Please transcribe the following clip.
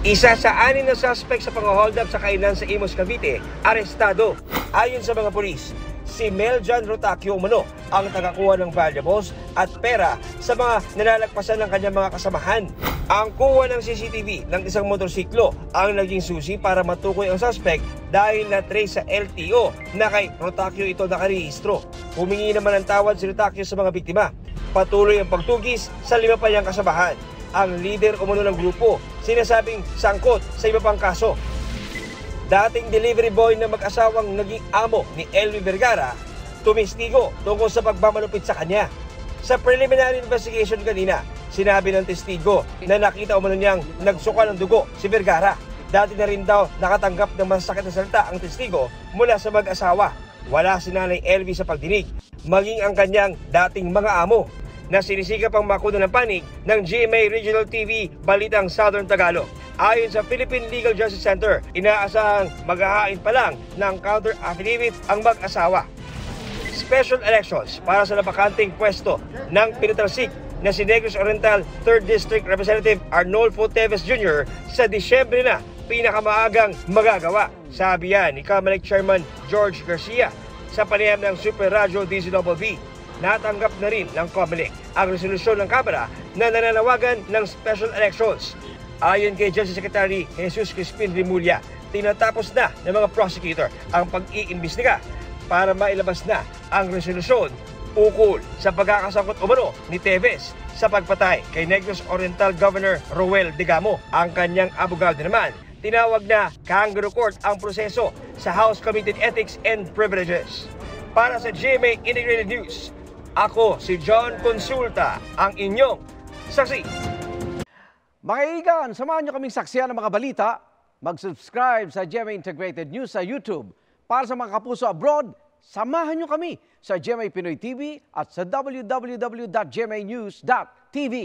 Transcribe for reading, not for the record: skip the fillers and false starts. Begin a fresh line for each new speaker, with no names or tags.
Isa sa 6 na suspect sa pang-hold up sa kainan sa Imus, Cavite, arestado. Ayon sa mga pulis, si Meljan Rotacio umano ang tagakuha ng valuables at pera sa mga nalalagpasan ng kanyang mga kasamahan. Ang kuha ng CCTV ng isang motorsiklo ang naging susi para matukoy ang suspect dahil na-trace sa LTO na kay Rotacio ito nakarehistro. Humingi naman ng tawad si Rotacio sa mga biktima. Patuloy ang pagtugis sa 5 pa niyang kasamahan. Ang leader umano ng grupo, sinasabing sangkot sa iba pang kaso. Dating delivery boy na mag-asawang naging amo ni Elvi Vergara, tumistigo tungkol sa pagmamalupit sa kanya. Sa preliminary investigation kanina, sinabi ng testigo na nakita umano niyang nagsuka ng dugo si Vergara. Dati na rin daw nakatanggap ng masakit na salita ang testigo mula sa mag-asawa. Wala si Nanay Elvi sa pagdinig, maging ang kanyang dating mga amo na sinisikap ang makuha ng panig ng GMA Regional TV Balitang Southern Tagalog. Ayon sa Philippine Legal Justice Center, inaasahang maghahain pa lang ng counter affidavit ang mag-asawa. Special elections para sa nabakanting pwesto ng pinatalsik na si Negros Oriental 3rd District Representative Arnolfo Teves Jr. sa Disyembre na pinakamaagang magagawa. Sabi yan ni Comelec Chairman George Garcia sa panayam ng Super Radio DZBB. Natanggap na rin ng Comelec ang resolusyon ng Kamara na nananawagan ng special elections. Ayon kay Justice Secretary Jesus Crispin Rimulya, tinatapos na ng mga prosecutor ang pag-iimbestiga para mailabas na ang resolusyon ukol sa pagkakasangkot umano ni Teves sa pagpatay kay Negros Oriental Governor Roel Digamo. Ang kanyang abogado naman, tinawag na kangaroo court ang proseso sa House Committee on Ethics and Privileges. Para sa GMA Integrated News, ako si John Consulta, ang inyong saksi.
Mga kaibigan, samahan nyo kaming saksiyan ng mga balita. Mag-subscribe sa GMA Integrated News sa YouTube. Para sa mga kapuso abroad, samahan nyo kami sa GMA Pinoy TV at sa www.gmanews.tv.